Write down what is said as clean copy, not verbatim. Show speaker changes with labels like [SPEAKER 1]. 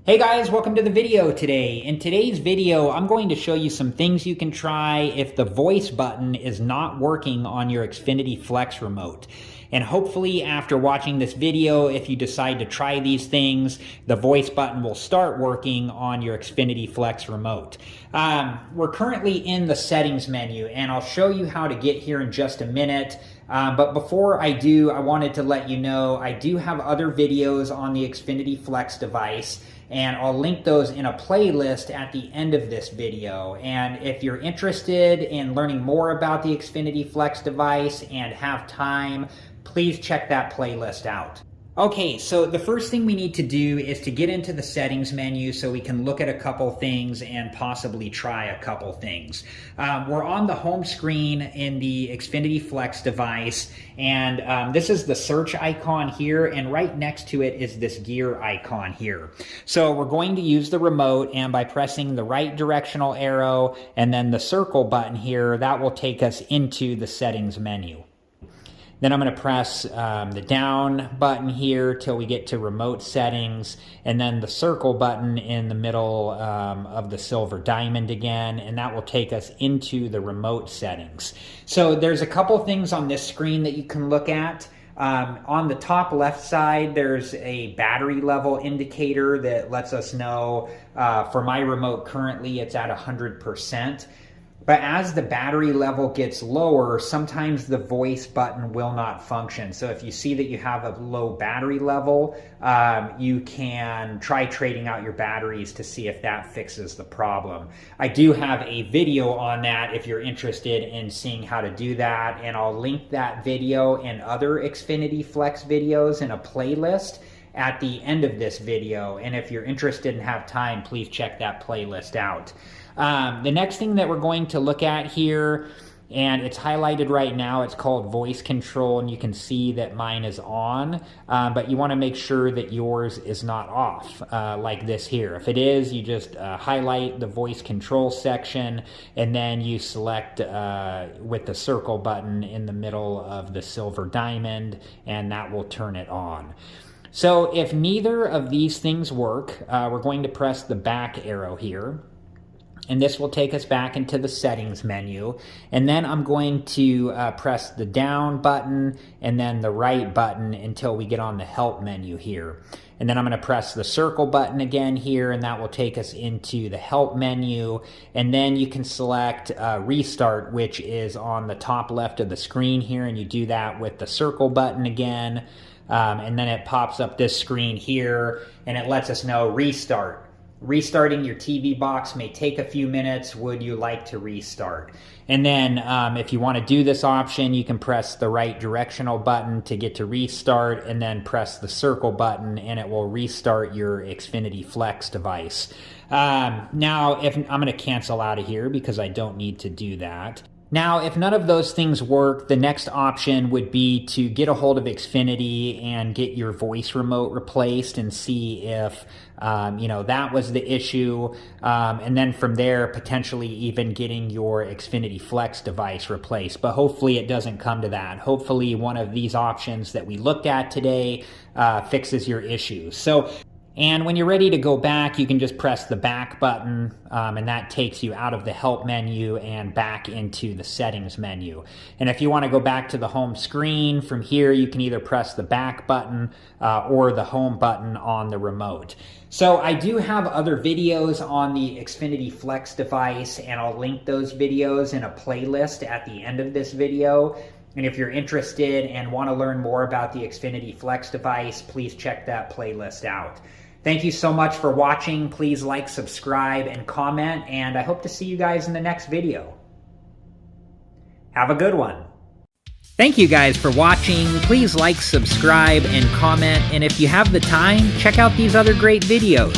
[SPEAKER 1] Hey guys, welcome to the video today. In today's video, I'm going to show you some things you can try if the voice button is not working on your Xfinity Flex remote. And hopefully after watching this video, if you decide to try these things, the voice button will start working on your Xfinity Flex remote. We're currently in the settings menu, and I'll show you how to get here in just a minute. But before I do, I wanted to let you know I do have other videos on the Xfinity Flex device, and I'll link those in a playlist at the end of this video. And if you're interested in learning more about the Xfinity Flex device and have time, please check that playlist out. Okay, so the first thing we need to do is to get into the settings menu so we can look at a couple things and possibly try a couple things. We're on the home screen in the Xfinity Flex device, and this is the search icon here, and right next to it is this gear icon here. So we're going to use the remote, and by pressing the right directional arrow and then the circle button here, that will take us into the settings menu. Then I'm going to press the down button here till we get to remote settings, and then the circle button in the middle of the silver diamond again, and that will take us into the remote settings. So there's a couple things on this screen that you can look at. On the top left side, there's a battery level indicator that lets us know, for my remote currently, it's at 100%. But as the battery level gets lower, sometimes the voice button will not function. So if you see that you have a low battery level, you can try trading out your batteries to see if that fixes the problem. I do have a video on that if you're interested in seeing how to do that, and I'll link that video and other Xfinity Flex videos in a playlist at the end of this video. And if you're interested and have time, please check that playlist out. The next thing that we're going to look at here, and it's highlighted right now, it's called voice control, and you can see that mine is on, but you want to make sure that yours is not off, like this here. If it is, you just highlight the voice control section, and then you select with the circle button in the middle of the silver diamond, and that will turn it on. So if neither of these things work, we're going to press the back arrow here, and this will take us back into the settings menu. And then I'm going to press the down button and then the right button until we get on the help menu here. And then I'm going to press the circle button again here, and that will take us into the help menu. And then you can select restart, which is on the top left of the screen here, and you do that with the circle button again. And then it pops up this screen here, and it lets us know restart. Restarting your TV box may take a few minutes. Would you like to restart? And then if you want to do this option, you can press the right directional button to get to restart, and then press the circle button, and it will restart your Xfinity Flex device. Now, if I'm going to cancel out of here because I don't need to do that. Now, if none of those things work, the next option would be to get a hold of Xfinity and get your voice remote replaced and see if, that was the issue. And then from there, potentially even getting your Xfinity Flex device replaced. But hopefully it doesn't come to that. Hopefully one of these options that we looked at today fixes your issue. And when you're ready to go back, you can just press the back button, and that takes you out of the help menu and back into the settings menu. And if you want to go back to the home screen, from here you can either press the back button or the home button on the remote. So I do have other videos on the Xfinity Flex device, and I'll link those videos in a playlist at the end of this video. And if you're interested and want to learn more about the Xfinity Flex device, please check that playlist out. Thank you so much for watching. Please like, subscribe, and comment, and I hope to see you guys in the next video. Have a good one. Thank you guys for watching. Please like, subscribe, and comment, and if you have the time, check out these other great videos.